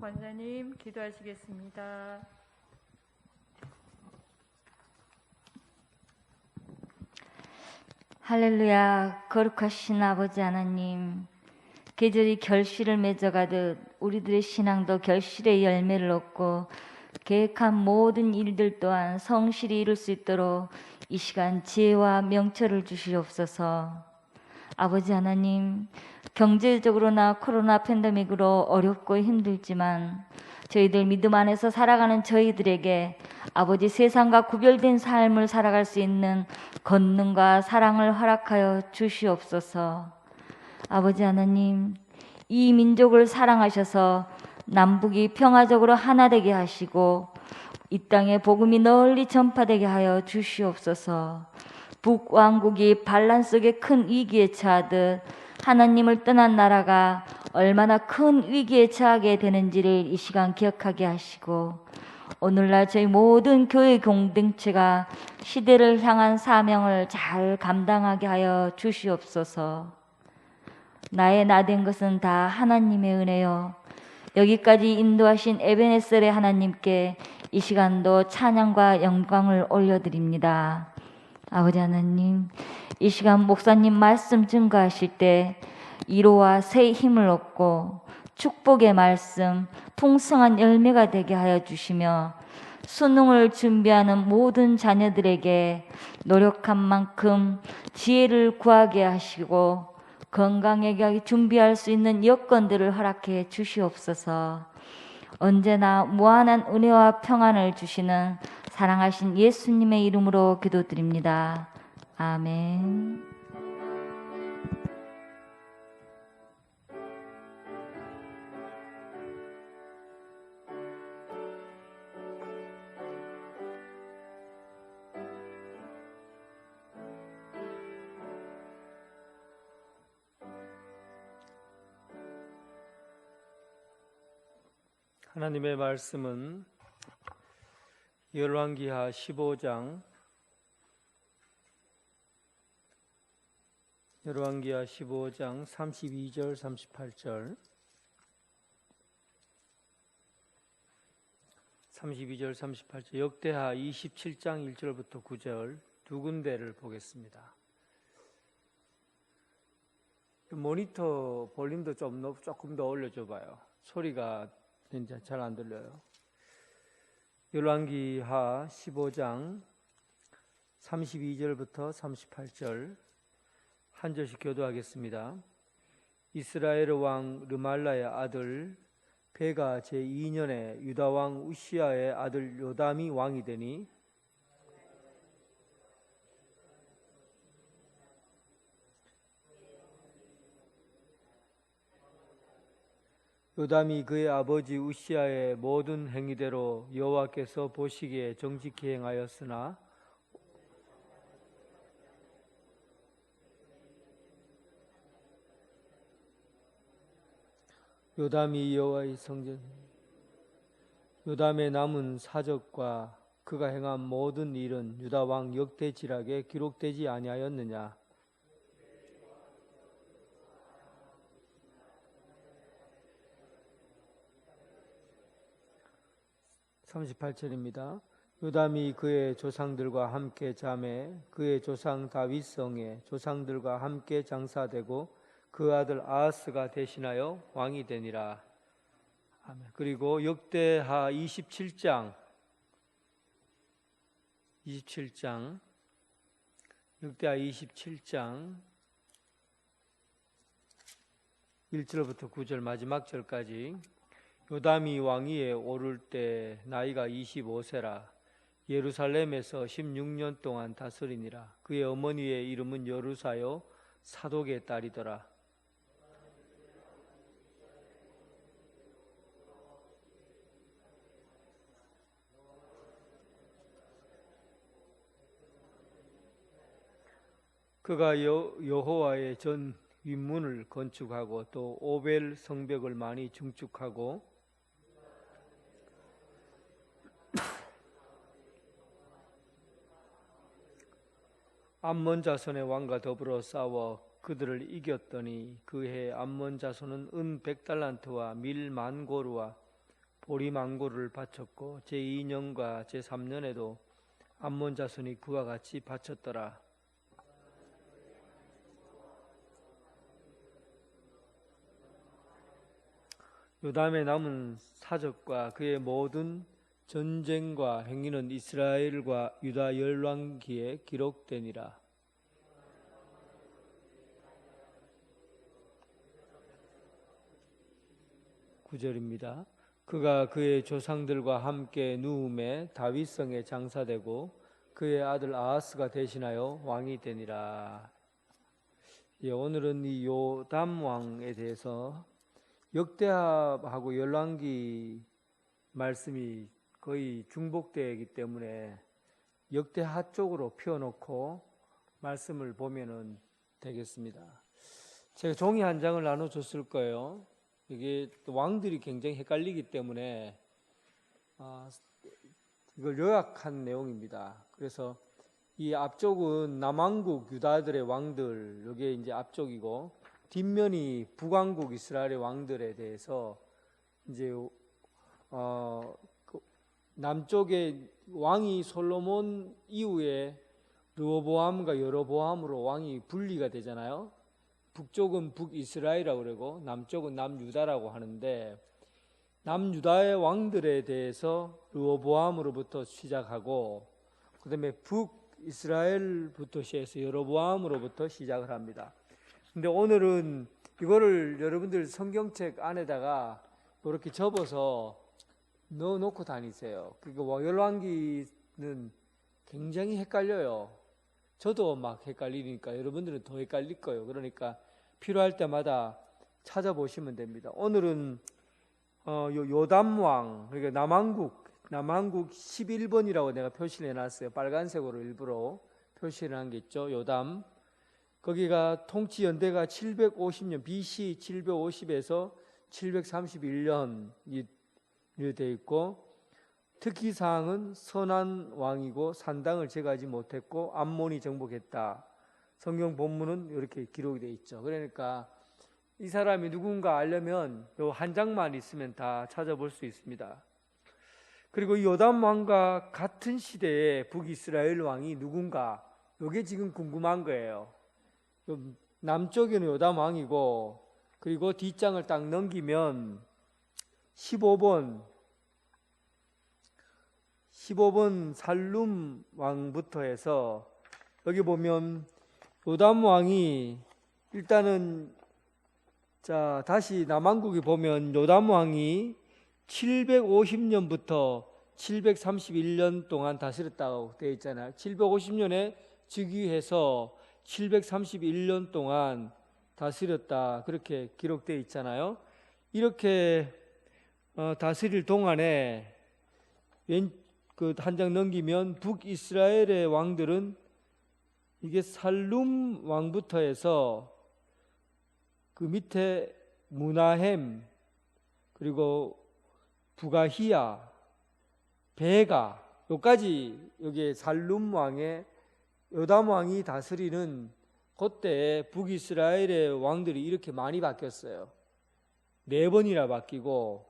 권사님 기도하시겠습니다. 할렐루야. 거룩하신 아버지 하나님, 계절이 결실을 맺어가듯 우리들의 신앙도 결실의 열매를 얻고 계획한 모든 일들 또한 성실히 이룰 수 있도록 이 시간 지혜와 명철을 주시옵소서. 아버지 하나님, 경제적으로나 코로나 팬데믹으로 어렵고 힘들지만 저희들 믿음 안에서 살아가는 저희들에게 아버지 세상과 구별된 삶을 살아갈 수 있는 권능과 사랑을 허락하여 주시옵소서. 아버지 하나님, 이 민족을 사랑하셔서 남북이 평화적으로 하나 되게 하시고 이 땅에 복음이 널리 전파되게 하여 주시옵소서. 북왕국이 반란 속에 큰 위기에 처하듯 하나님을 떠난 나라가 얼마나 큰 위기에 처하게 되는지를 이 시간 기억하게 하시고 오늘날 저희 모든 교회 공동체가 시대를 향한 사명을 잘 감당하게 하여 주시옵소서. 나의 나된 것은 다 하나님의 은혜요. 여기까지 인도하신 에베네셀의 하나님께 이 시간도 찬양과 영광을 올려드립니다. 아버지 하나님, 이 시간 목사님 말씀 증거하실 때 위로와 새 힘을 얻고 축복의 말씀, 풍성한 열매가 되게 하여 주시며 수능을 준비하는 모든 자녀들에게 노력한 만큼 지혜를 구하게 하시고 건강하게 준비할 수 있는 여건들을 허락해 주시옵소서. 언제나 무한한 은혜와 평안을 주시는 사랑하신 예수님의 이름으로 기도드립니다. 아멘. 하나님의 말씀은 열왕기하 15장 32절 38절 38절 역대하 27장 1절부터 9절 두 군데를 보겠습니다. 모니터 볼륨도 조금 더 올려줘 봐요. 소리가 진짜 잘 안 들려요. 열왕기하 15장 32절부터 38절 한 절씩 교도하겠습니다. 이스라엘 왕 르말라의 아들 베가 제2년에 유다 왕 우시야의 아들 요담이 왕이 되니 요담이 그의 아버지 우시야의 모든 행위대로 여호와께서 보시기에 정직히 행하였으나 요담이 여호와의 성전 요담의 남은 사적과 그가 행한 모든 일은 유다 왕 역대지락에 기록되지 아니하였느냐. 38절입니다. 요담이 그의 조상들과 함께 잠에 그의 조상 다윗성의 조상들과 함께 장사되고 그 아들 아하스가 대신하여 왕이 되니라. 아멘. 그리고 역대하 27장 역대하 27장 1절부터 9절 마지막 절까지 요담이 왕위에 오를 때 나이가 25세라 예루살렘에서 16년 동안 다스리니라. 그의 어머니의 이름은 여루사요 사독의 딸이더라. 그가 여호와의 전 윗문을 건축하고 또 오벨 성벽을 많이 증축하고 암몬 자손의 왕과 더불어 싸워 그들을 이겼더니 그 해 암몬 자손은 은 100달란트와 밀 10,000고루와 보리망고를 바쳤고 제2년과 제3년에도 암몬 자손이 그와 같이 바쳤더라. 요담의 남은 사적과 그의 모든 전쟁과 행위는 이스라엘과 유다 열왕기에 기록되니라. 구절입니다. 그가 그의 조상들과 함께 누움에 다윗성에 장사되고 그의 아들 아하스가 대신하여 왕이 되니라. 예, 오늘은 이 요담 왕에 대해서 역대하하고 열왕기 말씀이 거의 중복되기 때문에 역대하 쪽으로 펴놓고 말씀을 보면은 되겠습니다. 제가 종이 한 장을 나눠줬을 거예요. 이게 왕들이 굉장히 헷갈리기 때문에 이걸 요약한 내용입니다. 그래서 이 앞쪽은 남왕국 유다들의 왕들, 이게 이제 앞쪽이고 뒷면이 북왕국 이스라엘의 왕들에 대해서 이제 남쪽에 왕이 솔로몬 이후에 르호보암과 여로보암으로 왕이 분리가 되잖아요. 북쪽은 북이스라엘이라고 그러고 남쪽은 남유다라고 하는데 남유다의 왕들에 대해서 르호보암으로부터 시작하고 그 다음에 북이스라엘부터 시작해서 여로보암으로부터 시작을 합니다. 근데 오늘은 이거를 여러분들 성경책 안에다가 이렇게 접어서 넣어놓고 다니세요. 그러니까 열왕기는 굉장히 헷갈려요. 저도 막 헷갈리니까 여러분들은 더 헷갈릴 거예요. 그러니까 필요할 때마다 찾아보시면 됩니다. 오늘은 요담왕, 그러니까 남왕국 11번이라고 내가 표시를 해놨어요. 빨간색으로 일부러 표시를 한 게 있죠. 요담. 거기가 통치 연대가 750년 BC 750에서 731년이 되어 있고 특기사항은 선한 왕이고 산당을 제거하지 못했고 암몬이 정복했다. 성경 본문은 이렇게 기록이 되어 있죠. 그러니까 이 사람이 누군가 알려면 요 한 장만 있으면 다 찾아볼 수 있습니다. 그리고 요담 왕과 같은 시대에 북이스라엘 왕이 누군가, 이게 지금 궁금한 거예요. 남쪽에는 요담 왕이고, 그리고 뒷장을 딱 넘기면 15번 살룸 왕부터 해서 여기 보면 요담 왕이 일단은 자 다시 남왕국에 보면 요담 왕이 750년부터 731년 동안 다스렸다고 되어 있잖아요. 750년에 즉위해서 731년 동안 다스렸다 그렇게 기록되어 있잖아요. 이렇게 다스릴 동안에 한 장 넘기면 북이스라엘의 왕들은 이게 살룸 왕부터 해서 그 밑에 무나햄 그리고 부가히야 베가 요까지 여기에 살룸 왕의 요담 왕이 다스리는 그때 북이스라엘의 왕들이 이렇게 많이 바뀌었어요. 4번이나 바뀌고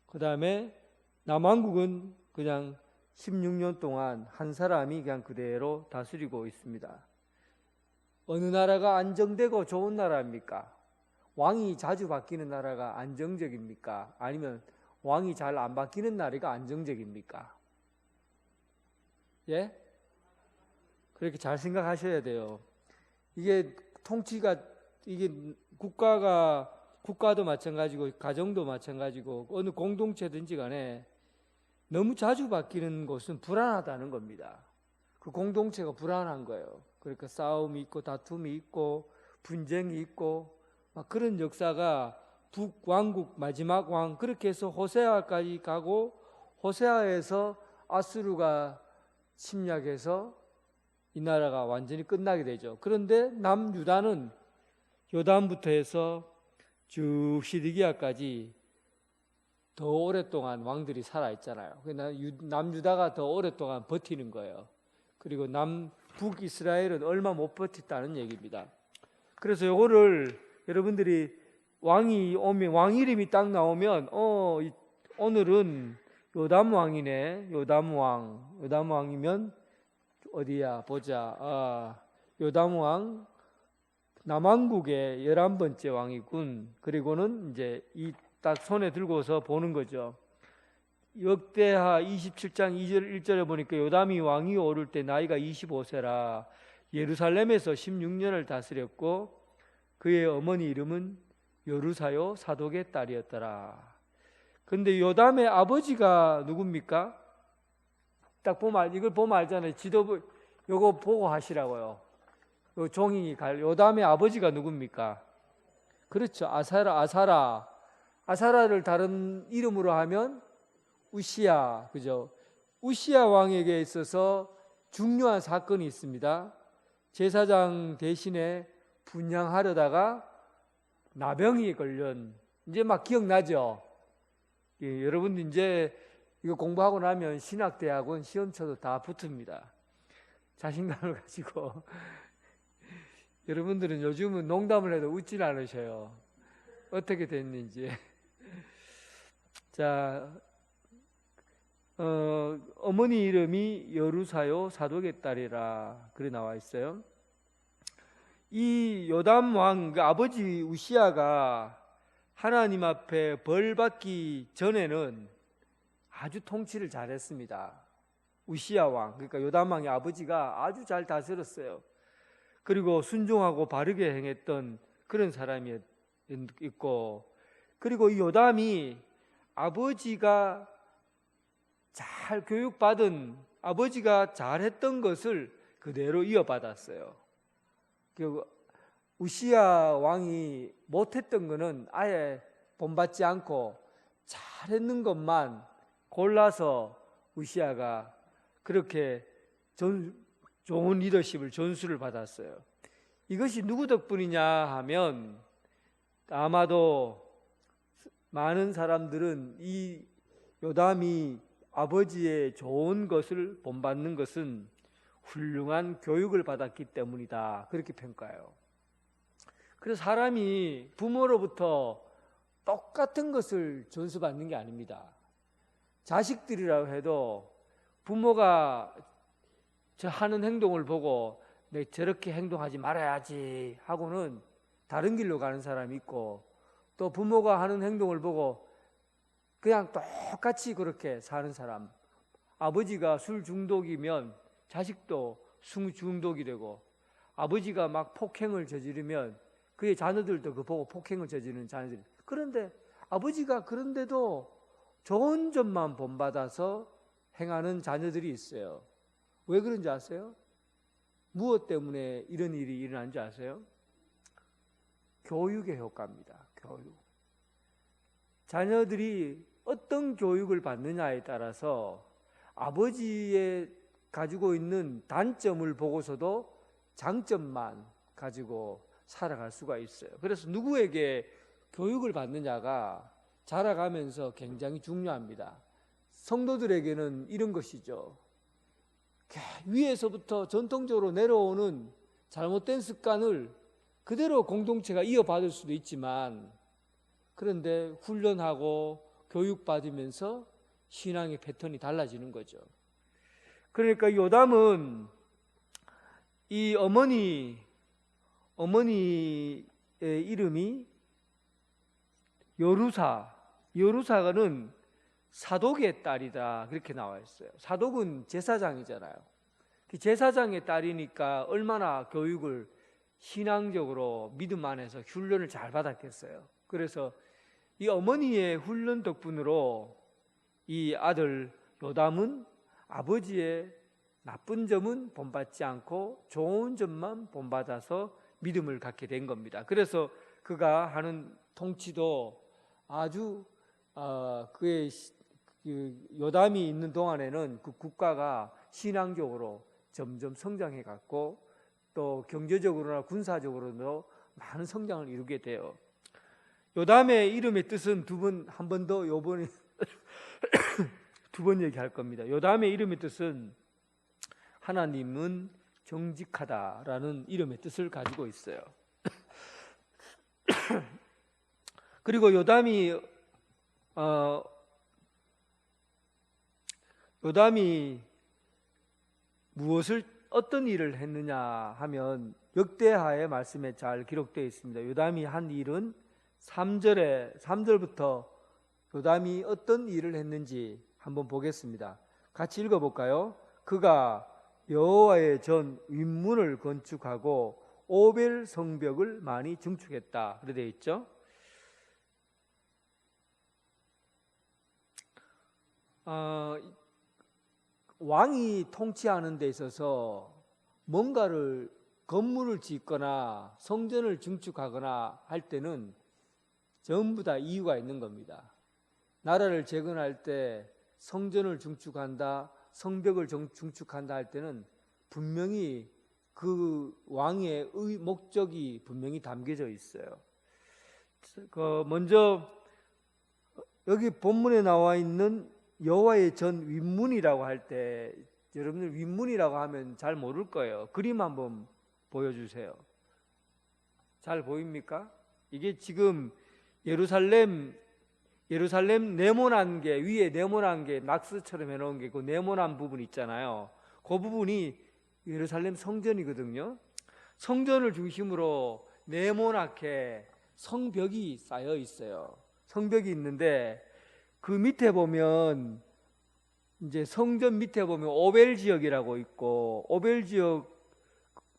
그 다음에 남왕국은 그냥 16년 동안 한 사람이 그냥 그대로 다스리고 있습니다. 어느 나라가 안정되고 좋은 나라입니까? 왕이 자주 바뀌는 나라가 안정적입니까? 아니면 왕이 잘 안 바뀌는 나라가 안정적입니까? 예? 그렇게 잘 생각하셔야 돼요. 이게 통치가, 이게 국가도 마찬가지고, 가정도 마찬가지고, 어느 공동체든지 간에 너무 자주 바뀌는 곳은 불안하다는 겁니다. 그 공동체가 불안한 거예요. 그러니까 싸움이 있고, 다툼이 있고, 분쟁이 있고, 막 그런 역사가 북왕국 마지막 왕, 그렇게 해서 호세아까지 가고, 호세아에서 아수르가 침략해서 이 나라가 완전히 끝나게 되죠. 그런데 남유다는 요담부터 해서 쭉 시드기야까지 더 오랫동안 왕들이 살아있잖아요. 남유다가 더 오랫동안 버티는 거예요. 그리고 북이스라엘은 얼마 못 버텼다는 얘기입니다. 그래서 요거를 여러분들이 왕이 오면, 왕 이름이 딱 나오면 오늘은 요담 왕이네. 요담 왕. 요담 왕이면 어디야? 보자. 요담 왕 남왕국의 11번째 왕이군. 그리고는 이제 이 딱 손에 들고서 보는 거죠. 역대하 27장 2절 1절에 보니까 요담이 왕이 오를 때 나이가 25세라 예루살렘에서 16년을 다스렸고 그의 어머니 이름은 여루사요 사독의 딸이었더라. 근데 요담의 아버지가 누굽니까? 딱 보면 이걸 보면 알잖아요. 지도부 요거 보고 하시라고요. 요 종이 요담의 아버지가 누굽니까? 그렇죠. 아사라를 다른 이름으로 하면 우시야, 그죠? 우시야 왕에게 있어서 중요한 사건이 있습니다. 제사장 대신에 분향하려다가 나병이 걸린, 이제 막 기억나죠? 예, 여러분 이제 이거 공부하고 나면 신학대학원 시험쳐도 다 붙습니다. 자신감을 가지고. 여러분들은 요즘은 농담을 해도 웃질 않으셔요. 어떻게 됐는지. 자, 어머니 이름이 여루사요 사독의 딸이라 그래 나와 있어요. 이 요담 왕, 그 아버지 우시야가 하나님 앞에 벌 받기 전에는 아주 통치를 잘했습니다. 우시야 왕, 그러니까 요담 왕의 아버지가 아주 잘 다스렸어요. 그리고 순종하고 바르게 행했던 그런 사람이 있고, 그리고 이 요담이 아버지가 잘 교육받은, 아버지가 잘했던 것을 그대로 이어받았어요. 우시야 왕이 못했던 것은 아예 본받지 않고 잘했는 것만 골라서 우시야가 그렇게 좋은 리더십을 전수를 받았어요. 이것이 누구 덕분이냐 하면 아마도 많은 사람들은 이 요담이 아버지의 좋은 것을 본받는 것은 훌륭한 교육을 받았기 때문이다, 그렇게 평가해요. 그래서 사람이 부모로부터 똑같은 것을 전수받는 게 아닙니다. 자식들이라고 해도 부모가 저 하는 행동을 보고 내 저렇게 행동하지 말아야지 하고는 다른 길로 가는 사람이 있고, 또 부모가 하는 행동을 보고 그냥 똑같이 그렇게 사는 사람. 아버지가 술 중독이면 자식도 술 중독이 되고, 아버지가 막 폭행을 저지르면 그의 자녀들도 그 보고 폭행을 저지르는 자녀들이. 그런데 아버지가 그런데도 좋은 점만 본받아서 행하는 자녀들이 있어요. 왜 그런지 아세요? 무엇 때문에 이런 일이 일어난지 아세요? 교육의 효과입니다. 교육. 자녀들이 어떤 교육을 받느냐에 따라서 아버지의 가지고 있는 단점을 보고서도 장점만 가지고 살아갈 수가 있어요. 그래서 누구에게 교육을 받느냐가 자라가면서 굉장히 중요합니다. 성도들에게는 이런 것이죠. 위에서부터 전통적으로 내려오는 잘못된 습관을 그대로 공동체가 이어받을 수도 있지만, 그런데 훈련하고 교육받으면서 신앙의 패턴이 달라지는 거죠. 그러니까 요담은 이 어머니의 이름이 여루사가는 사독의 딸이다, 그렇게 나와 있어요. 사독은 제사장이잖아요. 제사장의 딸이니까 얼마나 교육을 신앙적으로 믿음 안에서 훈련을 잘 받았겠어요. 그래서 이 어머니의 훈련 덕분으로 이 아들 요담은 아버지의 나쁜 점은 본받지 않고 좋은 점만 본받아서 믿음을 갖게 된 겁니다. 그래서 그가 하는 통치도 아주 그의 요담이 있는 동안에는 그 국가가 신앙적으로 점점 성장해 갔고, 또 경제적으로나 군사적으로도 많은 성장을 이루게 돼요. 요담의 이름의 뜻은 한 번 더 요번에 두 번 얘기할 겁니다. 요담의 이름의 뜻은 하나님은 정직하다라는 이름의 뜻을 가지고 있어요. 그리고 요담이 요담이 무엇을 어떤 일을 했느냐 하면 역대하의 말씀에 잘 기록되어 있습니다. 요담이 한 일은 3절부터 요담이 어떤 일을 했는지 한번 보겠습니다. 같이 읽어볼까요? 그가 여호와의 전 윗문을 건축하고 오벨 성벽을 많이 증축했다. 그렇게 되어 있죠. 왕이 통치하는 데 있어서 뭔가를 건물을 짓거나 성전을 증축하거나 할 때는 전부 다 이유가 있는 겁니다. 나라를 재건할 때 성전을 증축한다, 성벽을 증축한다 할 때는 분명히 그 왕의 목적이 분명히 담겨져 있어요. 먼저 여기 본문에 나와 있는 여호와의 전 윗문이라고 할 때 여러분들 윗문이라고 하면 잘 모를 거예요. 그림 한번 보여주세요. 잘 보입니까? 이게 지금 예루살렘 네모난 게 위에 네모난 게 낙스처럼 해놓은 게 그 네모난 부분 있잖아요. 그 부분이 예루살렘 성전이거든요. 성전을 중심으로 네모나게 성벽이 쌓여 있어요. 성벽이 있는데 그 밑에 보면 이제 성전 밑에 보면 오벨 지역이라고 있고 오벨 지역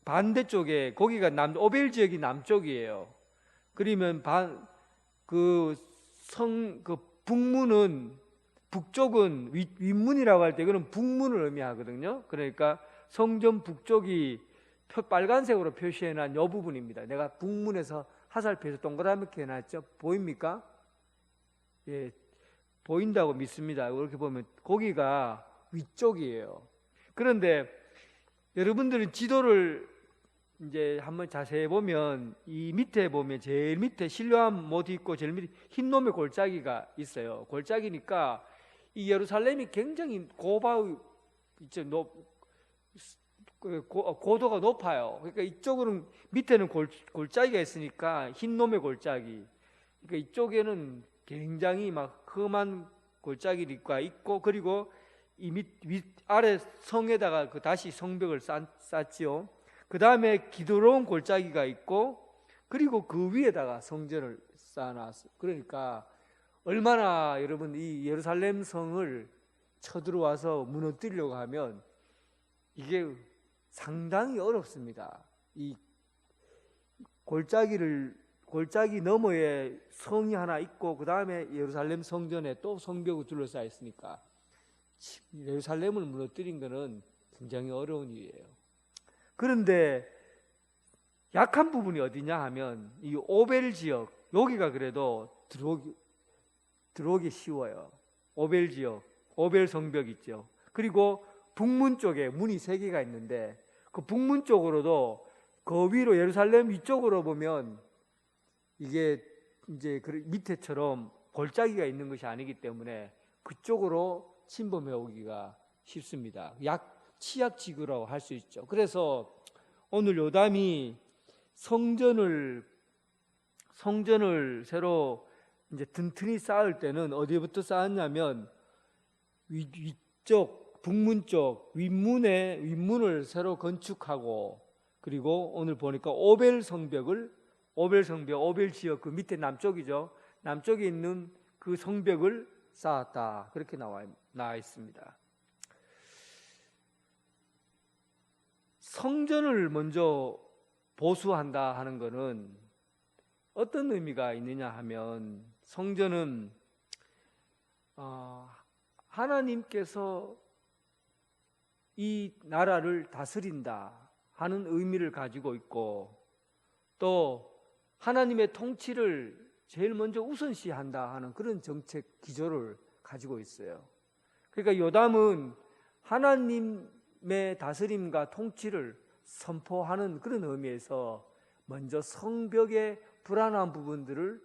반대쪽에 거기가 오벨 지역이 남쪽이에요. 그러면 그 북문은 북쪽은 윗문이라고 할 때 그는 북문을 의미하거든요. 그러니까 성전 북쪽이 빨간색으로 표시해놓은 이 부분입니다. 내가 북문에서 화살표에서 동그랗게 해놨죠. 보입니까? 예, 보인다고 믿습니다. 이렇게 보면 거기가 위쪽이에요. 그런데 여러분들은 지도를 이제 한번 자세히 보면 이 밑에 보면 제일 밑에 실로암 못이 있고 제일 밑에 흰 놈의 골짜기가 있어요. 골짜기니까 이 예루살렘이 굉장히 고도가 높아요. 그러니까 이쪽은 밑에는 골짜기가 있으니까 흰 놈의 골짜기. 그러니까 이쪽에는 굉장히 막 험한 골짜기가 있고 그리고 이 아래 성에다가 다시 성벽을 쌓지요. 그 다음에 기드론 골짜기가 있고 그리고 그 위에다가 성전을 쌓아놨어요. 그러니까 얼마나 여러분 이 예루살렘 성을 쳐들어와서 무너뜨리려고 하면 이게 상당히 어렵습니다. 이 골짜기 너머에 성이 하나 있고 그 다음에 예루살렘 성전에 또 성벽을 둘러싸여 있으니까 예루살렘을 무너뜨린 것은 굉장히 어려운 일이에요. 그런데 약한 부분이 어디냐 하면 이 오벨 지역 여기가 그래도 들어오기 쉬워요. 오벨 지역, 오벨 성벽 있죠. 그리고 북문 쪽에 문이 3개가 있는데 그 북문 쪽으로도 그 위로 예루살렘 위쪽으로 보면 이게 이제 밑에처럼 골짜기가 있는 것이 아니기 때문에 그쪽으로 침범해 오기가 쉽습니다. 취약지구라고 할 수 있죠. 그래서 오늘 요담이 성전을 새로 이제 튼튼히 쌓을 때는 어디부터 쌓았냐면 위쪽 북문 쪽 윗문을 새로 건축하고 그리고 오늘 보니까 오벨 지역 그 밑에 남쪽이죠. 남쪽에 있는 그 성벽을 쌓았다. 그렇게 나와 있습니다. 성전을 먼저 보수한다 하는 것은 어떤 의미가 있느냐 하면 성전은 하나님께서 이 나라를 다스린다 하는 의미를 가지고 있고 또 하나님의 통치를 제일 먼저 우선시한다 하는 그런 정책 기조를 가지고 있어요. 그러니까 요담은 하나님의 다스림과 통치를 선포하는 그런 의미에서 먼저 성벽의 불안한 부분들을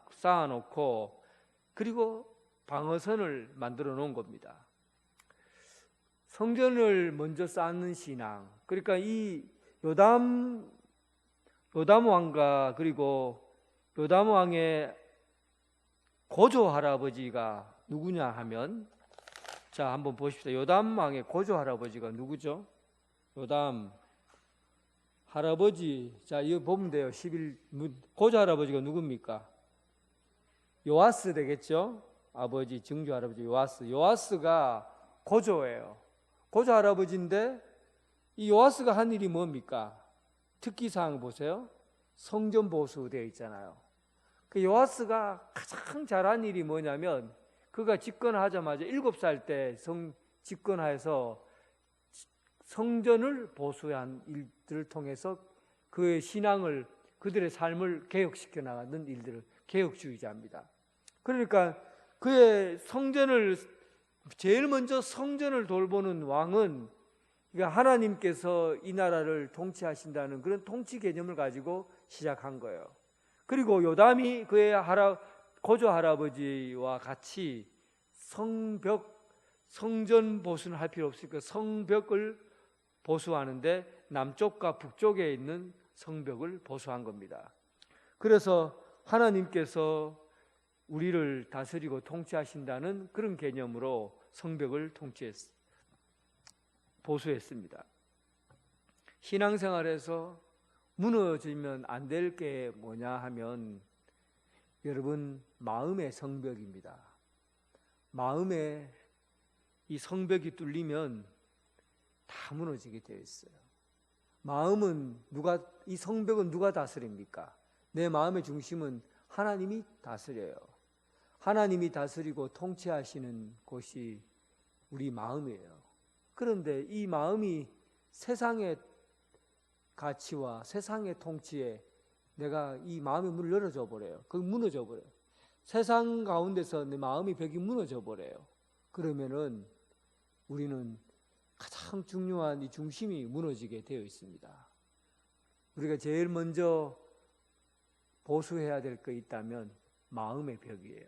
쌓아놓고 그리고 방어선을 만들어 놓은 겁니다. 성전을 먼저 쌓는 신앙. 그러니까 이 요담 왕과 그리고 요담 왕의 고조 할아버지가 누구냐 하면 자, 한번 보십시다. 요담 왕의 고조 할아버지가 누구죠? 요담 할아버지. 자, 이거 보면 돼요. 고조 할아버지가 누굽니까? 요아스 되겠죠? 아버지, 증조 할아버지 요아스. 요아스가 고조예요. 고조 할아버지인데 이 요아스가 한 일이 뭡니까? 특기사항 보세요. 성전 보수 되어 있잖아요. 그 요아스가 가장 잘한 일이 뭐냐면 그가 집권하자마자 7살 때 집권하여서 성전을 보수한 일들을 통해서 그의 신앙을, 그들의 삶을 개혁시켜 나가는 일들을, 개혁주의자입니다. 그러니까 그의 제일 먼저 성전을 돌보는 왕은 그러니까 하나님께서 이 나라를 통치하신다는 그런 통치 개념을 가지고 시작한 거예요. 그리고 요담이 그의 고조 할아버지와 같이 성전 보수는 할 필요 없으니까 성벽을 보수하는데 남쪽과 북쪽에 있는 성벽을 보수한 겁니다. 그래서 하나님께서 우리를 다스리고 통치하신다는 그런 개념으로 성벽을 보수했습니다. 신앙생활에서 무너지면 안 될 게 뭐냐 하면 여러분, 마음의 성벽입니다. 마음에 이 성벽이 뚫리면 다 무너지게 되어 있어요. 이 성벽은 누가 다스립니까? 내 마음의 중심은 하나님이 다스려요. 하나님이 다스리고 통치하시는 곳이 우리 마음이에요. 그런데 이 마음이 세상의 가치와 세상의 통치에 내가 이 마음의 문을 열어줘 버려요. 그게 무너져 버려요. 세상 가운데서 내 마음의 벽이 무너져 버려요. 그러면은 우리는 가장 중요한 이 중심이 무너지게 되어 있습니다. 우리가 제일 먼저 보수해야 될 거 있다면 마음의 벽이에요.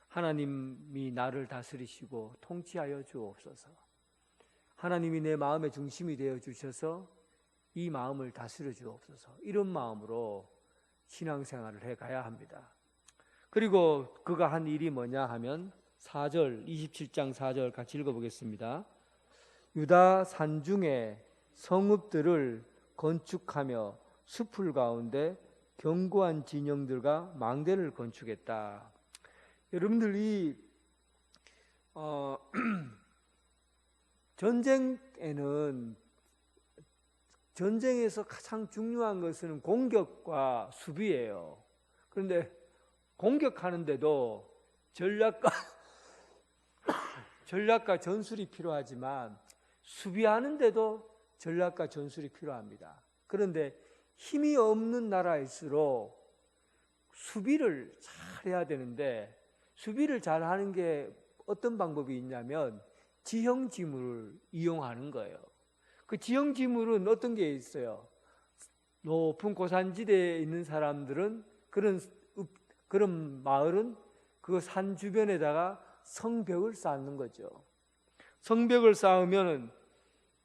하나님이 나를 다스리시고 통치하여 주옵소서. 하나님이 내 마음의 중심이 되어 주셔서 이 마음을 다스려 주옵소서. 이런 마음으로 신앙생활을 해가야 합니다. 그리고 그가 한 일이 뭐냐 하면 4절, 27장 4절 같이 읽어보겠습니다. 유다 산중에 성읍들을 건축하며 숲을 가운데 견고한 진영들과 망대를 건축했다. 여러분들이 전쟁에서 가장 중요한 것은 공격과 수비예요. 그런데 공격하는데도 전략과 전술이 필요하지만 수비하는데도 전략과 전술이 필요합니다. 그런데 힘이 없는 나라일수록 수비를 잘 해야 되는데 수비를 잘 하는 게 어떤 방법이 있냐면 지형지물을 이용하는 거예요. 그 지형지물은 어떤 게 있어요? 높은 고산지대에 있는 사람들은 그런 마을은 그 산 주변에다가 성벽을 쌓는 거죠. 성벽을 쌓으면은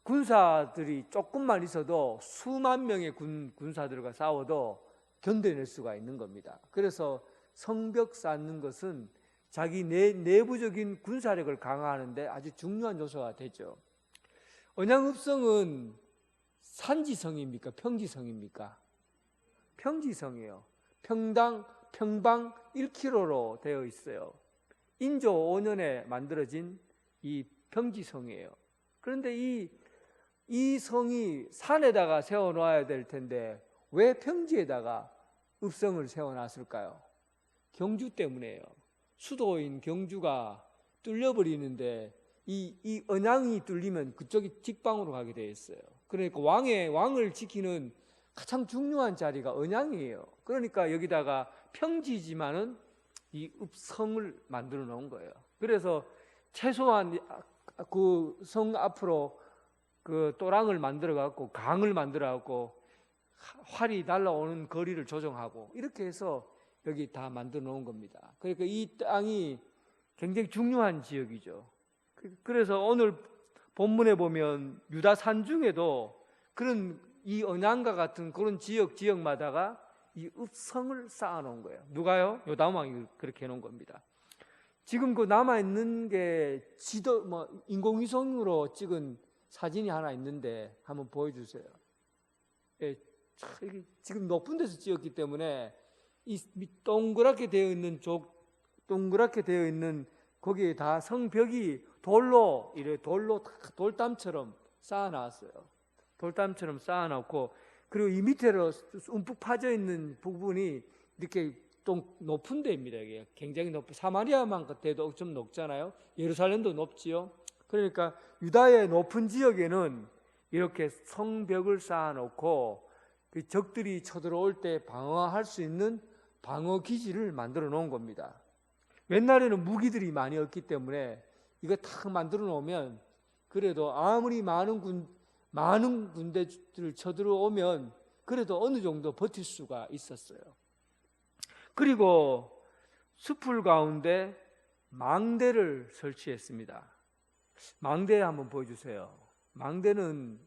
군사들이 조금만 있어도 수만 명의 군사들과 싸워도 견뎌낼 수가 있는 겁니다. 그래서 성벽 쌓는 것은 자기 내부적인 군사력을 강화하는데 아주 중요한 요소가 되죠. 언양읍성은 산지성입니까? 평지성입니까? 평지성이에요. 평방 1km로 되어 있어요. 인조 5년에 만들어진 이 평지성이에요. 그런데 이 성이 산에다가 세워놓아야 될 텐데 왜 평지에다가 읍성을 세워놨을까요? 경주 때문이에요. 수도인 경주가 뚫려버리는데 이 언양이 뚫리면 그쪽이 직방으로 가게 되어 있어요. 그러니까 왕을 지키는 가장 중요한 자리가 언양이에요. 그러니까 여기다가 평지지만은 이 읍성을 만들어 놓은 거예요. 그래서 최소한 그 성 앞으로 그 또랑을 만들어 갖고 강을 만들어 갖고 활이 날아오는 거리를 조정하고 이렇게 해서 여기 다 만들어 놓은 겁니다. 그러니까 이 땅이 굉장히 중요한 지역이죠. 그래서 오늘 본문에 보면 유다 산중에도 그런 이 언양과 같은 그런 지역마다가 이 읍성을 쌓아 놓은 거예요. 누가요? 요담 왕이 그렇게 해 놓은 겁니다. 지금 그 남아 있는 게 지도 인공위성으로 찍은 사진이 하나 있는데 한번 보여주세요. 예, 이게 지금 높은 데서 찍었기 때문에 이 동그랗게 되어 있는 동그랗게 되어 있는 거기에 다 성벽이 돌로 돌담처럼 쌓아놨어요. 돌담처럼 쌓아놓고, 그리고 이 밑으로 움푹 파져 있는 부분이 이렇게 좀 높은 데입니다. 이게 굉장히 높은, 사마리아만 같아도 좀 높잖아요. 예루살렘도 높지요. 그러니까 유다의 높은 지역에는 이렇게 성벽을 쌓아놓고 그 적들이 쳐들어올 때 방어할 수 있는 방어 기지를 만들어 놓은 겁니다. 옛날에는 무기들이 많이 없기 때문에 이거 탁 만들어 놓으면 그래도 아무리 많은 군대들 쳐들어오면 그래도 어느 정도 버틸 수가 있었어요. 그리고 숲을 가운데 망대를 설치했습니다. 망대 한번 보여주세요. 망대는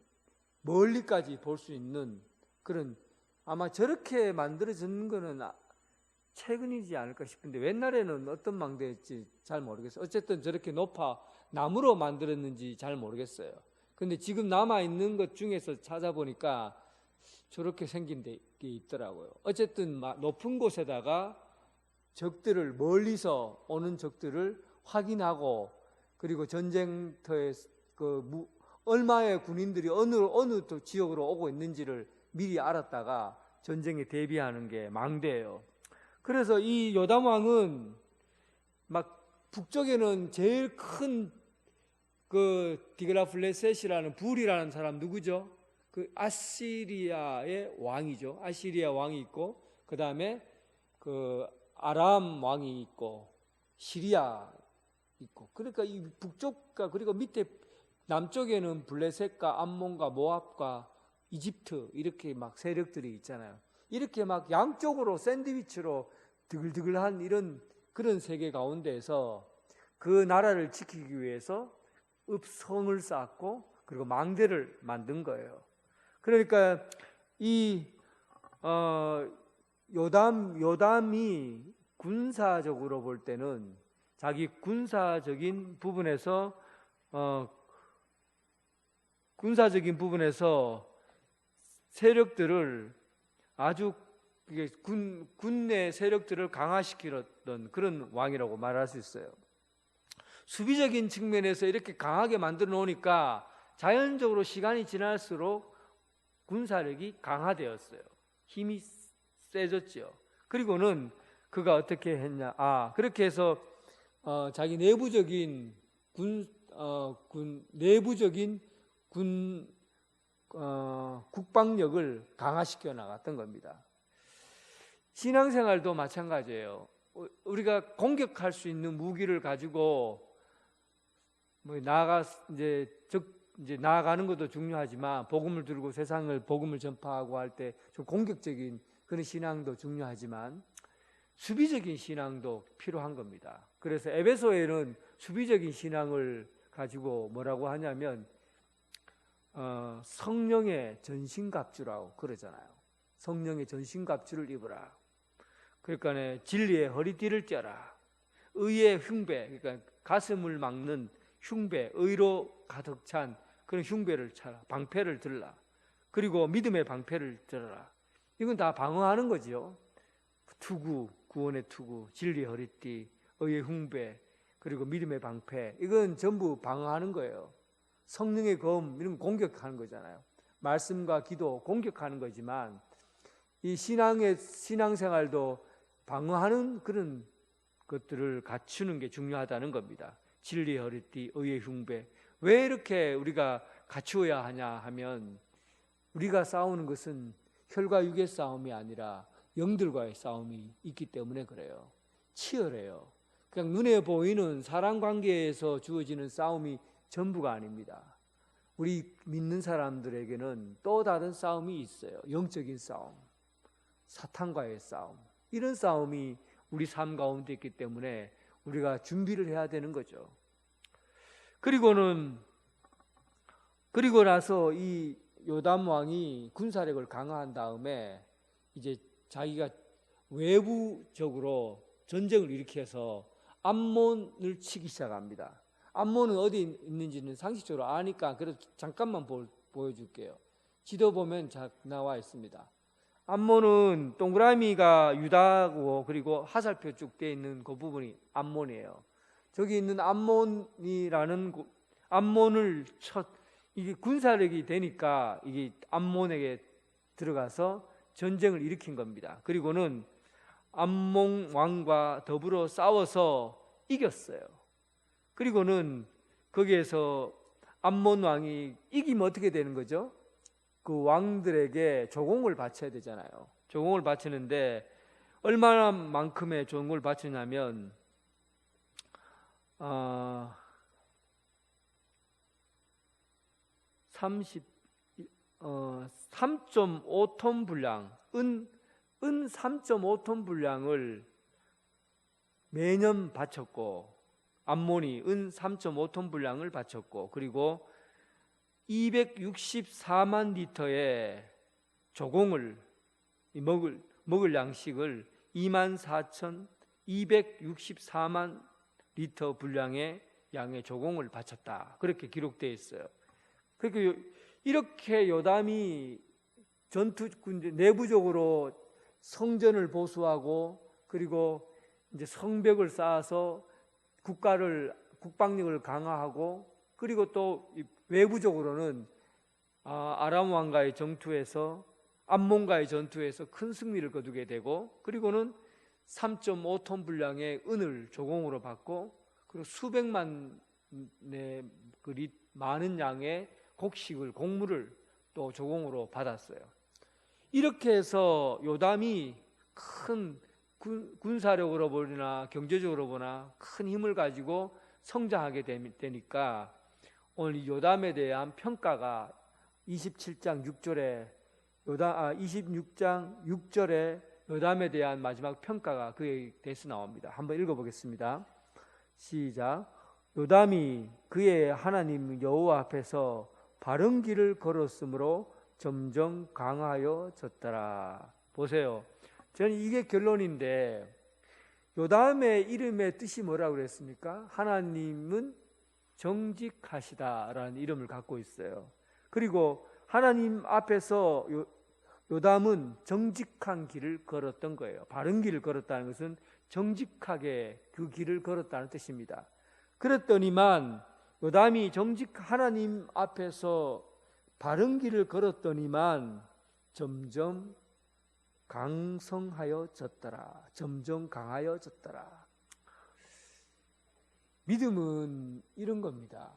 멀리까지 볼 수 있는 그런, 아마 저렇게 만들어진 거는 최근이지 않을까 싶은데 옛날에는 어떤 망대였지 잘 모르겠어요. 어쨌든 저렇게 높아 나무로 만들었는지 잘 모르겠어요. 근데 지금 남아있는 것 중에서 찾아보니까 저렇게 생긴 데 있더라고요. 어쨌든 높은 곳에다가 적들을, 멀리서 오는 적들을 확인하고, 그리고 전쟁터에 얼마의 군인들이 어느 지역으로 오고 있는지를 미리 알았다가 전쟁에 대비하는 게 망대예요. 그래서 이 요담 왕은 막 북쪽에는 제일 큰 그 디글라플레셋이라는 불이라는 사람 누구죠? 그 아시리아의 왕이죠. 아시리아 왕이 있고, 그 다음에 그 아람 왕이 있고, 시리아 있고, 그러니까 이 북쪽과, 그리고 밑에 남쪽에는 블레셋과 암몬과 모압과 이집트, 이렇게 막 세력들이 있잖아요. 이렇게 막 양쪽으로 샌드위치로 드글드글한 이런 그런 세계 가운데에서 그 나라를 지키기 위해서 읍성을 쌓고 그리고 망대를 만든 거예요. 그러니까 이 요담이 군사적으로 볼 때는 자기 군사적인 부분에서 세력들을 아주 군내 세력들을 강화시키던 그런 왕이라고 말할 수 있어요. 수비적인 측면에서 이렇게 강하게 만들어 놓으니까 자연적으로 시간이 지날수록 군사력이 강화되었어요. 힘이 세졌죠. 그리고는 그가 어떻게 했냐? 그렇게 해서 자기 내부적인 국방력을 강화시켜 나갔던 겁니다. 신앙생활도 마찬가지예요. 우리가 공격할 수 있는 무기를 가지고 이제 나아가는 것도 중요하지만, 복음을 들고 세상을 복음을 전파하고 할 때 좀 공격적인 그런 신앙도 중요하지만 수비적인 신앙도 필요한 겁니다. 그래서 에베소에는 수비적인 신앙을 가지고 뭐라고 하냐면 성령의 전신갑주라고 그러잖아요. 성령의 전신갑주를 입으라. 그러니까 진리의 허리띠를 떼라. 의의 흉배, 그러니까 가슴을 막는 흉배, 의로 가득 찬 그런 흉배를 차라. 방패를 들라. 그리고 믿음의 방패를 들어라. 이건 다 방어하는 거죠. 투구, 구원의 투구, 진리의 허리띠, 의의 흉배, 그리고 믿음의 방패, 이건 전부 방어하는 거예요. 성령의 검, 이런 공격하는 거잖아요. 말씀과 기도 공격하는 거지만 이 신앙생활도 방어하는 그런 것들을 갖추는 게 중요하다는 겁니다. 진리의 허리띠, 의의 흉배. 왜 이렇게 우리가 갖추어야 하냐 하면, 우리가 싸우는 것은 혈과 육의 싸움이 아니라 영들과의 싸움이 있기 때문에 그래요. 치열해요. 그냥 눈에 보이는 사람 관계에서 주어지는 싸움이 전부가 아닙니다. 우리 믿는 사람들에게는 또 다른 싸움이 있어요. 영적인 싸움, 사탄과의 싸움. 이런 싸움이 우리 삶 가운데 있기 때문에 우리가 준비를 해야 되는 거죠. 그리고 나서 이 요담 왕이 군사력을 강화한 다음에 이제 자기가 외부적으로 전쟁을 일으켜서 암몬을 치기 시작합니다. 암몬은 어디 있는지는 상식적으로 아니까 그래도 잠깐만 보여줄게요. 지도 보면 나와 있습니다. 암몬은 동그라미가 유다고 그리고 화살표 쭉 되어 있는 그 부분이 암몬이에요. 저기 있는 암몬이라는 암몬을 이게 군사력이 되니까 이게 암몬에게 들어가서 전쟁을 일으킨 겁니다. 그리고는 암몬 왕과 더불어 싸워서 이겼어요. 그리고는 거기에서 암몬 왕이 이기면 어떻게 되는 거죠? 그 왕들에게 조공을 바쳐야 되잖아요. 조공을 바치는데 얼마만큼의 조공을 바치냐면 3.5톤 분량, 은 3.5톤 분량을 매년 바쳤고, 암몬이 은 3.5톤 분량을 바쳤고, 그리고 264만 리터의 조공을 먹을 양식을 24,264만 리터 분량의 양의 조공을 바쳤다. 그렇게 기록되어 있어요. 그러니까 이렇게 요담이 전투군 내부적으로 성전을 보수하고 그리고 이제 성벽을 쌓아서 국방력을 강화하고 그리고 또 외부적으로는 아람 왕과의 전투에서 암몬과의 전투에서 큰 승리를 거두게 되고 그리고는 3.5톤 분량의 은을 조공으로 받고 그리고 수백만 많은 양의 곡물을 또 조공으로 받았어요. 이렇게 해서 요담이 큰 군사력으로 보나 경제적으로 보나 큰 힘을 가지고 성장하게 되니까 오늘 이 요담에 대한 평가가 27장 6절에 26장 6절에 요담에 대한 마지막 평가가 그에 대해서 나옵니다. 한번 읽어보겠습니다. 시작. 요담이 그의 하나님 여호와 앞에서 바른 길을 걸었으므로 점점 강하여졌더라. 보세요. 저는 이게 결론인데 요담의 이름의 뜻이 뭐라고 그랬습니까? 하나님은 정직하시다라는 이름을 갖고 있어요. 그리고 하나님 앞에서 요담은 정직한 길을 걸었던 거예요. 바른 길을 걸었다는 것은 정직하게 그 길을 걸었다는 뜻입니다. 그랬더니만 요담이 하나님 앞에서 바른 길을 걸었더니만 점점 강성하여졌더라. 점점 강하여졌더라. 믿음은 이런 겁니다.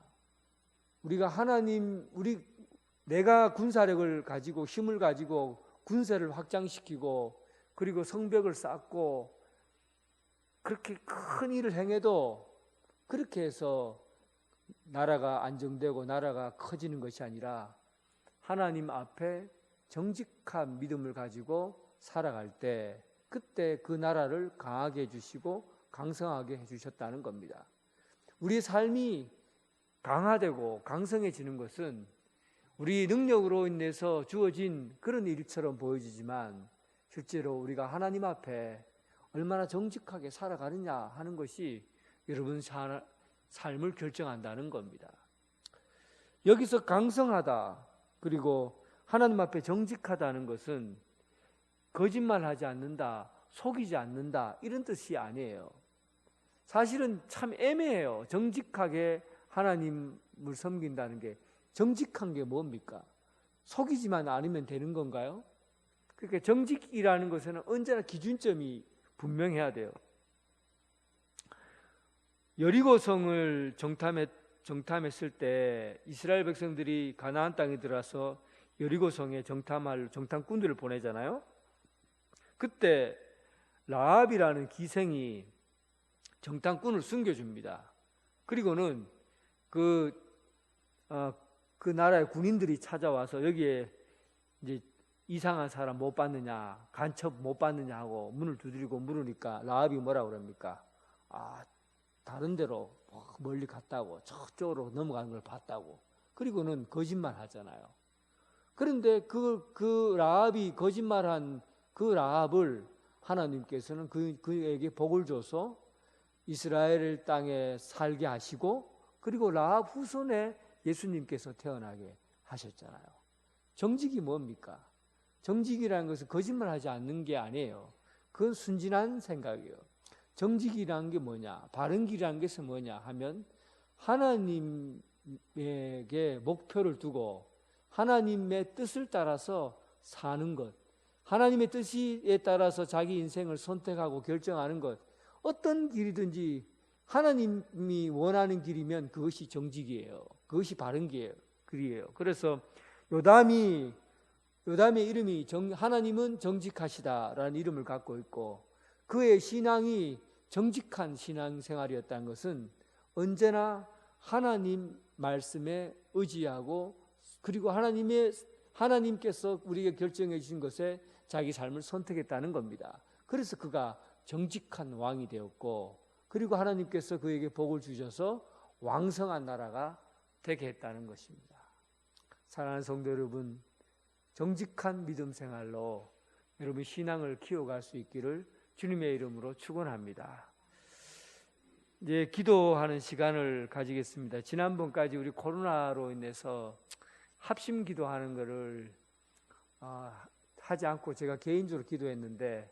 내가 군사력을 가지고 힘을 가지고 군세를 확장시키고 그리고 성벽을 쌓고 그렇게 큰 일을 행해도 그렇게 해서 나라가 안정되고 나라가 커지는 것이 아니라 하나님 앞에 정직한 믿음을 가지고 살아갈 때 그때 그 나라를 강하게 해주시고 강성하게 해주셨다는 겁니다. 우리의 삶이 강화되고 강성해지는 것은 우리 능력으로 인해서 주어진 그런 일처럼 보여지지만 실제로 우리가 하나님 앞에 얼마나 정직하게 살아가느냐 하는 것이 여러분 삶을 결정한다는 겁니다. 여기서 강성하다 그리고 하나님 앞에 정직하다는 것은 거짓말하지 않는다, 속이지 않는다 이런 뜻이 아니에요. 사실은 참 애매해요. 정직하게 하나님을 섬긴다는 게 정직한 게 뭡니까? 속이지만 않으면 되는 건가요? 그러니까 정직이라는 것에는 언제나 기준점이 분명해야 돼요. 여리고성을 정탐했을 때 이스라엘 백성들이 가나안 땅에 들어와서 여리고성에 정탐꾼들을 보내잖아요. 그때 라합이라는 기생이 정탐꾼을 숨겨줍니다. 그리고는 그 나라의 군인들이 찾아와서 여기에 이제 이상한 사람 못 봤느냐, 간첩 못 봤느냐 하고 문을 두드리고 물으니까 라합이 뭐라고 그럽니까? 다른 데로 멀리 갔다고, 저쪽으로 넘어가는 걸 봤다고. 그리고는 거짓말 하잖아요. 그런데 그 라합이 거짓말한 그 라합을 하나님께서는 그에게 복을 줘서 이스라엘 땅에 살게 하시고 그리고 라합 후손에 예수님께서 태어나게 하셨잖아요. 정직이 뭡니까? 정직이라는 것은 거짓말하지 않는 게 아니에요. 그건 순진한 생각이에요. 정직이라는 게 뭐냐? 바른 길이라는 것은 뭐냐 하면 하나님에게 목표를 두고 하나님의 뜻을 따라서 사는 것, 하나님의 뜻에 따라서 자기 인생을 선택하고 결정하는 것, 어떤 길이든지 하나님이 원하는 길이면 그것이 정직이에요. 그것이 바른 길이에요. 그래서 요담의 이름이 하나님은 정직하시다라는 이름을 갖고 있고, 그의 신앙이 정직한 신앙생활이었다는 것은 언제나 하나님 말씀에 의지하고, 그리고 하나님께서 우리에게 결정해 주신 것에 자기 삶을 선택했다는 겁니다. 그래서 그가 정직한 왕이 되었고, 그리고 하나님께서 그에게 복을 주셔서 왕성한 나라가 되게 했다는 것입니다. 사랑하는 성도 여러분, 정직한 믿음 생활로 여러분 신앙을 키워갈 수 있기를 주님의 이름으로 축원합니다. 이제 기도하는 시간을 가지겠습니다. 지난번까지 우리 코로나로 인해서 합심 기도하는 것을 하지 않고 제가 개인적으로 기도했는데,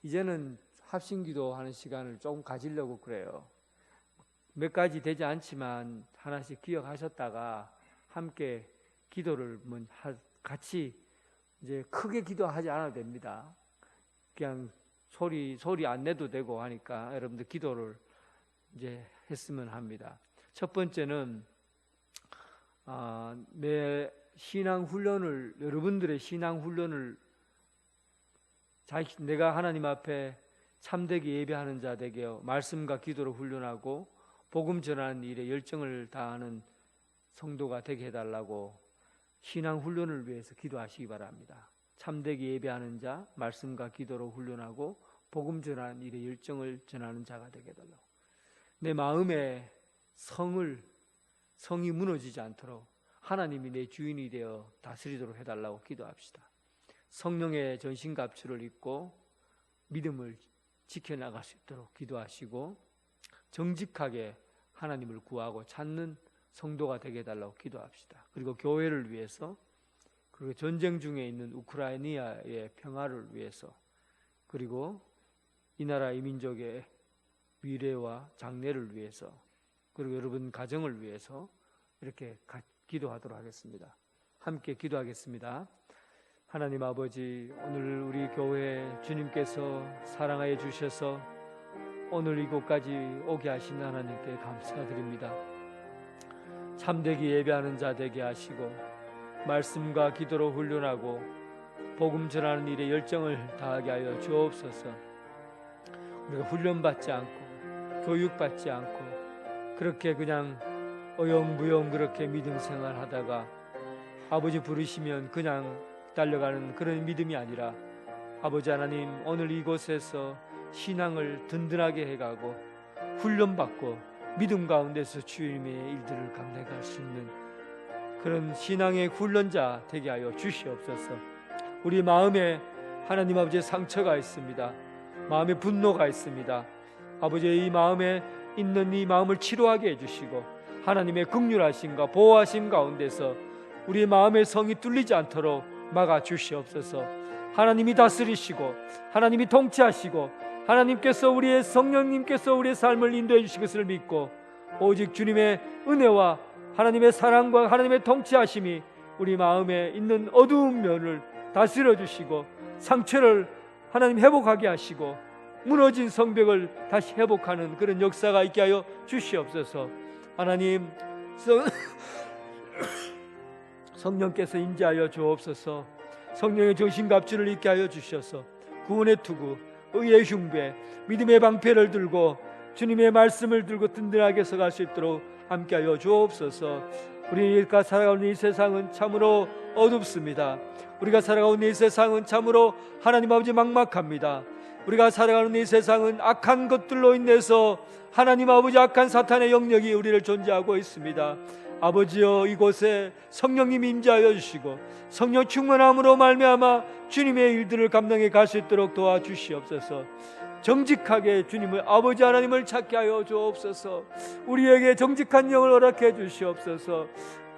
이제는 합심 기도하는 시간을 조금 가지려고 그래요. 몇 가지 되지 않지만 하나씩 기억하셨다가 함께 기도를 같이 이제 크게 기도하지 않아도 됩니다. 그냥 소리 안 내도 되고 하니까 여러분들 기도를 이제 했으면 합니다. 첫 번째는 내 신앙 훈련을, 여러분들의 신앙 훈련을 내가 하나님 앞에 참되게 예배하는 자 되게요, 말씀과 기도로 훈련하고 복음 전하는 일에 열정을 다하는 성도가 되게 해달라고 신앙 훈련을 위해서 기도하시기 바랍니다. 참되게 예배하는 자, 말씀과 기도로 훈련하고 복음 전하는 일에 열정을 전하는 자가 되게 해달라고. 내 마음에 성이 무너지지 않도록 하나님이 내 주인이 되어 다스리도록 해달라고 기도합시다. 성령의 전신갑주를 입고 믿음을 지켜나갈 수 있도록 기도하시고, 정직하게 하나님을 구하고 찾는 성도가 되게 해달라고 기도합시다. 그리고 교회를 위해서, 그리고 전쟁 중에 있는 우크라이나의 평화를 위해서, 그리고 이 나라 이 민족의 미래와 장래를 위해서, 그리고 여러분 가정을 위해서 이렇게 기도하도록 하겠습니다. 함께 기도하겠습니다. 하나님 아버지, 오늘 우리 교회 주님께서 사랑하여 주셔서 오늘 이곳까지 오게 하신 하나님께 감사드립니다. 참되게 예배하는 자 되게 하시고 말씀과 기도로 훈련하고 복음 전하는 일에 열정을 다하게 하여 주옵소서. 우리가 훈련받지 않고 교육받지 않고 그렇게 그냥 어영부영 그렇게 믿음 생활하다가 아버지 부르시면 그냥 달려가는 그런 믿음이 아니라, 아버지 하나님, 오늘 이곳에서 신앙을 든든하게 해가고 훈련받고 믿음 가운데서 주님의 일들을 감당할 수 있는 그런 신앙의 훈련자 되게 하여 주시옵소서. 우리 마음에 하나님 아버지의 상처가 있습니다. 마음에 분노가 있습니다. 아버지의 이 마음에 있는 이 마음을 치료하게 해주시고 하나님의 긍휼하심과 보호하심 가운데서 우리 마음의 성이 뚫리지 않도록 막아 주시옵소서. 하나님이 다스리시고 하나님이 통치하시고 하나님께서 우리의 성령님께서 우리의 삶을 인도해 주실 것을 믿고 오직 주님의 은혜와 하나님의 사랑과 하나님의 통치하심이 우리 마음에 있는 어두운 면을 다스려 주시고 상처를 하나님 회복하게 하시고 무너진 성벽을 다시 회복하는 그런 역사가 있게 하여 주시옵소서. 하나님, 성령께서 임재하여 주옵소서. 성령의 정신갑주를 입게 하여 주셔서 구원의 투구, 의의 흉배, 믿음의 방패를 들고 주님의 말씀을 들고 든든하게 서갈 수 있도록 함께하여 주옵소서. 우리가 살아가는 이 세상은 참으로 어둡습니다. 우리가 살아가는 이 세상은 참으로 하나님 아버지 막막합니다. 우리가 살아가는 이 세상은 악한 것들로 인해서 하나님 아버지 악한 사탄의 영역이 우리를 존재하고 있습니다. 아버지여, 이곳에 성령님이 임재하여 주시고 성령 충만함으로 말미암아 주님의 일들을 감당해 갈 수 있도록 도와주시옵소서. 정직하게 주님을 아버지 하나님을 찾게 하여 주옵소서. 우리에게 정직한 영을 허락해 주시옵소서.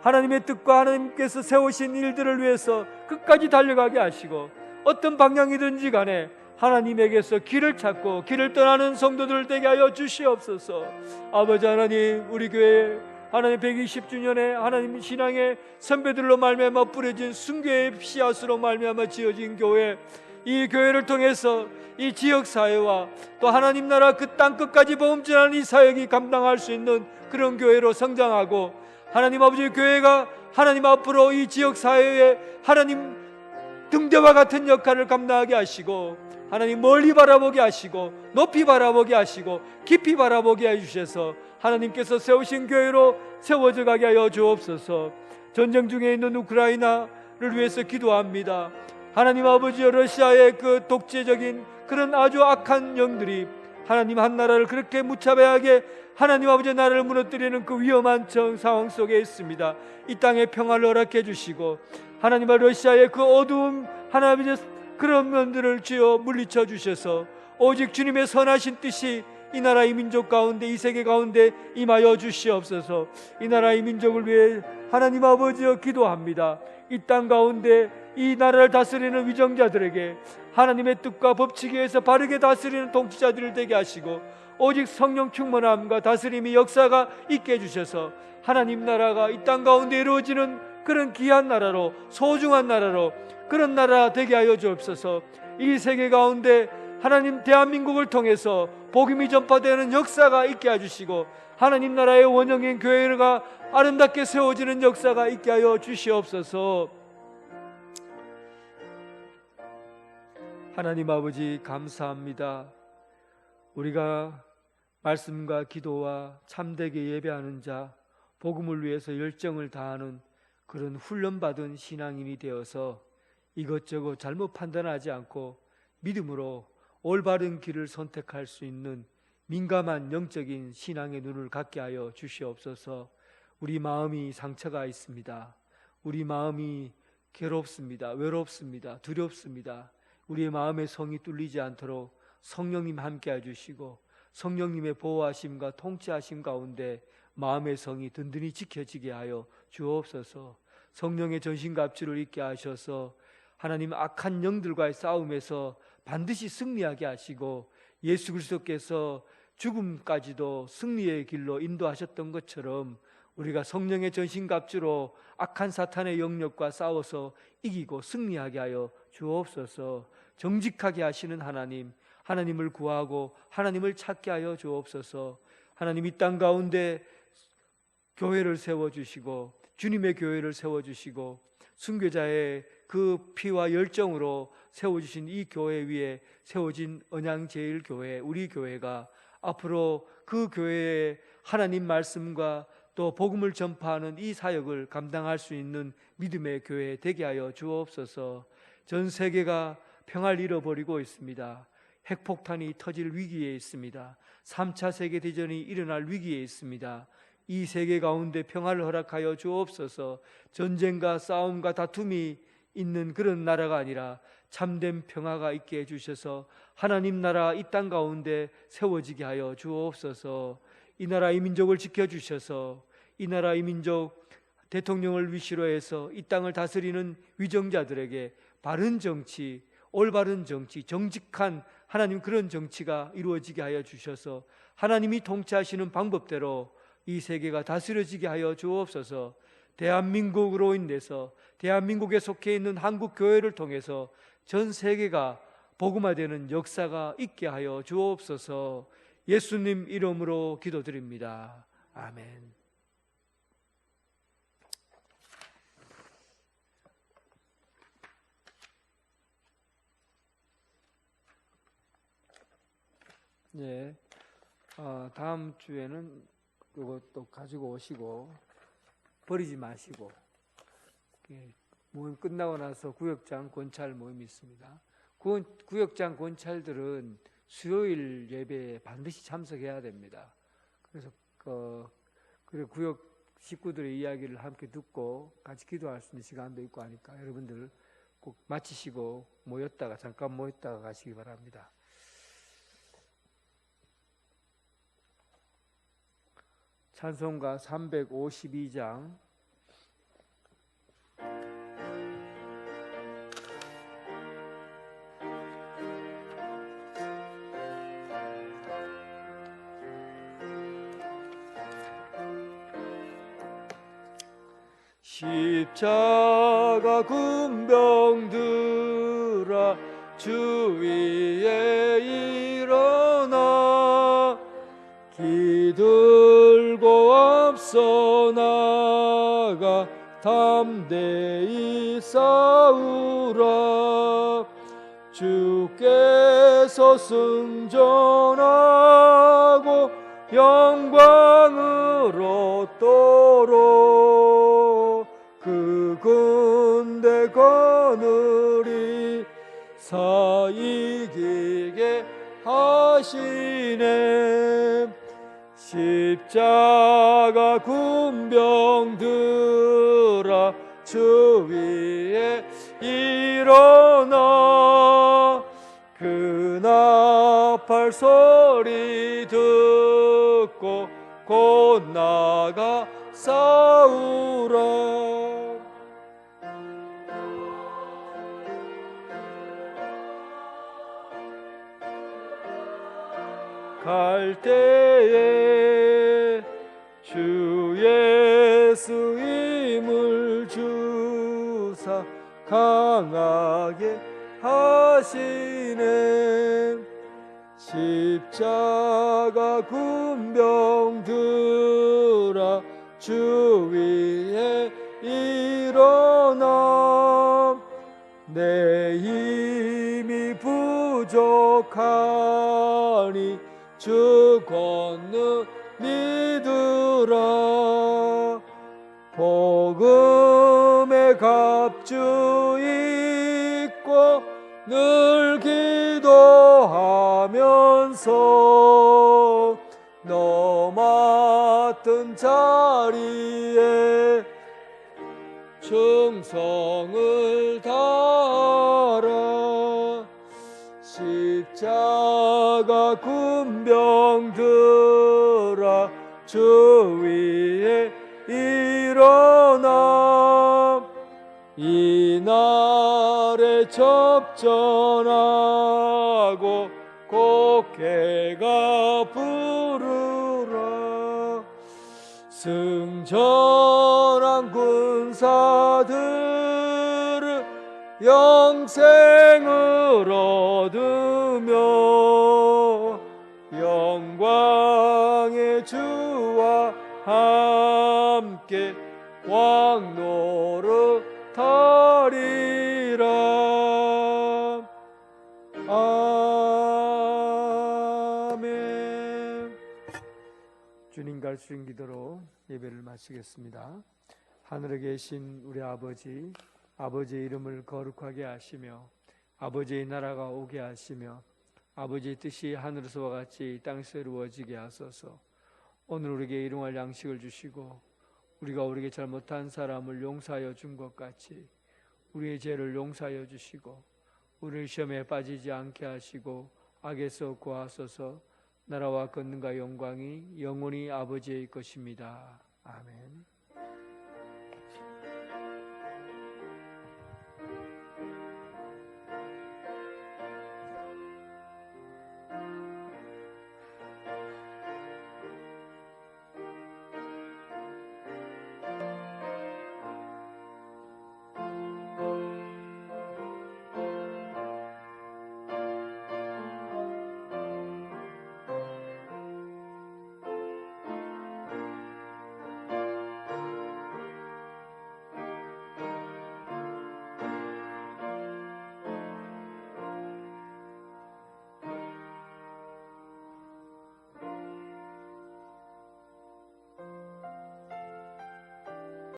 하나님의 뜻과 하나님께서 세우신 일들을 위해서 끝까지 달려가게 하시고 어떤 방향이든지 간에 하나님에게서 길을 찾고 길을 떠나는 성도들 되게 하여 주시옵소서. 아버지 하나님, 우리 교회 하나님 120주년에 하나님 신앙의 선배들로 말미암아 뿌려진 순교의 씨앗으로 말미암아 지어진 교회, 이 교회를 통해서 이 지역사회와 또 하나님 나라 그 땅 끝까지 복음 전하는 이 사역이 감당할 수 있는 그런 교회로 성장하고, 하나님 아버지 교회가 하나님 앞으로 이 지역사회에 하나님 등대와 같은 역할을 감당하게 하시고, 하나님 멀리 바라보게 하시고 높이 바라보게 하시고 깊이 바라보게 해주셔서 하나님께서 세우신 교회로 세워져 가게 하여 주옵소서. 전쟁 중에 있는 우크라이나를 위해서 기도합니다. 하나님 아버지, 러시아의 그 독재적인 그런 아주 악한 영들이 하나님 한 나라를 그렇게 무차별하게 하나님 아버지 나라를 무너뜨리는 그 위험한 상황 속에 있습니다. 이 땅에 평화를 허락해 주시고 하나님 러시아의 그 어두움 하나님 그런 면들을 주여 물리쳐 주셔서 오직 주님의 선하신 뜻이 이 나라 이 민족 가운데 이 세계 가운데 임하여 주시옵소서. 이 나라 이 민족을 위해 하나님 아버지여 기도합니다. 이 땅 가운데 이 나라를 다스리는 위정자들에게 하나님의 뜻과 법칙에 의해서 바르게 다스리는 통치자들을 되게 하시고 오직 성령 충만함과 다스림이 역사가 있게 해주셔서 하나님 나라가 이 땅 가운데 이루어지는 그런 귀한 나라로, 소중한 나라로, 그런 나라 되게 하여 주옵소서. 이 세계 가운데 하나님 대한민국을 통해서 복음이 전파되는 역사가 있게 해주시고 하나님 나라의 원형인 교회가 아름답게 세워지는 역사가 있게 하여 주시옵소서. 하나님 아버지 감사합니다. 우리가 말씀과 기도와 참되게 예배하는 자, 복음을 위해서 열정을 다하는 그런 훈련받은 신앙인이 되어서 이것저것 잘못 판단하지 않고 믿음으로 올바른 길을 선택할 수 있는 민감한 영적인 신앙의 눈을 갖게 하여 주시옵소서. 우리 마음이 상처가 있습니다. 우리 마음이 괴롭습니다. 외롭습니다. 두렵습니다. 우리의 마음의 성이 뚫리지 않도록 성령님 함께 해주시고 성령님의 보호하심과 통치하심 가운데 마음의 성이 든든히 지켜지게 하여 주옵소서. 성령의 전신갑주를 입게 하셔서 하나님 악한 영들과의 싸움에서 반드시 승리하게 하시고 예수 그리스도께서 죽음까지도 승리의 길로 인도하셨던 것처럼 우리가 성령의 전신갑주로 악한 사탄의 영역과 싸워서 이기고 승리하게 하여 주옵소서. 정직하게 하시는 하나님, 하나님을 구하고 하나님을 찾게 하여 주옵소서. 하나님 이 땅 가운데 교회를 세워주시고 주님의 교회를 세워주시고 순교자의 그 피와 열정으로 세워주신 이 교회 위에 세워진 언양제일교회, 우리 교회가 앞으로 그 교회의 하나님 말씀과 또 복음을 전파하는 이 사역을 감당할 수 있는 믿음의 교회 되게 하여 주옵소서. 전 세계가 평화를 잃어버리고 있습니다. 핵폭탄이 터질 위기에 있습니다. 3차 세계대전이 일어날 위기에 있습니다. 이 세계 가운데 평화를 허락하여 주옵소서. 전쟁과 싸움과 다툼이 있는 그런 나라가 아니라 참된 평화가 있게 해주셔서 하나님 나라 이 땅 가운데 세워지게 하여 주옵소서. 이 나라 이 민족을 지켜주셔서 이 나라 이 민족 대통령을 위시로 해서 이 땅을 다스리는 위정자들에게 바른 정치, 올바른 정치, 정직한 하나님 그런 정치가 이루어지게 하여 주셔서 하나님이 통치하시는 방법대로 이 세계가 다스려지게 하여 주옵소서. 대한민국으로 인해서 대한민국에 속해 있는 한국교회를 통해서 전 세계가 복음화되는 역사가 있게 하여 주옵소서. 예수님 이름으로 기도드립니다. 아멘. 네, 다음 주에는 이것도 가지고 오시고 버리지 마시고 모임 끝나고 나서 구역장 권찰 모임이 있습니다. 구역장 권찰들은 수요일 예배에 반드시 참석해야 됩니다. 그래서 그래 구역 식구들의 이야기를 함께 듣고 같이 기도할 수 있는 시간도 있고 하니까 여러분들 꼭 마치시고 잠깐 모였다가 가시기 바랍니다. 찬송가 352장 십자가 군병들아 주 위에 일어나 기들고 앞서 나가 담대히 싸우라. 주께서 승전하고 영광을 얻도록 그 군대 거느리 이기게 하시네. 십자가 군병들아 주 위에 일어나 그 나팔 소리 듣고 곧 나가 싸우라. 갈 때에 주 예수 힘을 주사 강하게 하시네. 십자가 군병들아 주 위에 일어나 내 힘이 부족하니 주 권능 믿으라. 복음의 갑주 입고 늘 기도하면서 너 맡은 자리에 충성을 다하라. 십자가 군병들아 주 위에 일어나 이날에 접전하고 곡해가 부르라. 승전한 군사들은 영생을 얻으며 영광의 주와 함께 왕노릇하리라. 아멘. 주님 갈수인 기도로 예배를 마치겠습니다. 하늘에 계신 우리 아버지, 아버지의 이름을 거룩하게 하시며 아버지의 나라가 오게 하시며 아버지의 뜻이 하늘에서와 같이 땅에서 이루어지게 하소서. 오늘 우리에게 일용할 양식을 주시고 우리가 우리에게 잘못한 사람을 용서하여 준 것 같이 우리의 죄를 용서하여 주시고 우리를 시험에 빠지지 않게 하시고 악에서 구하소서. 나라와 권능과 영광이 영원히 아버지의 것입니다. 아멘.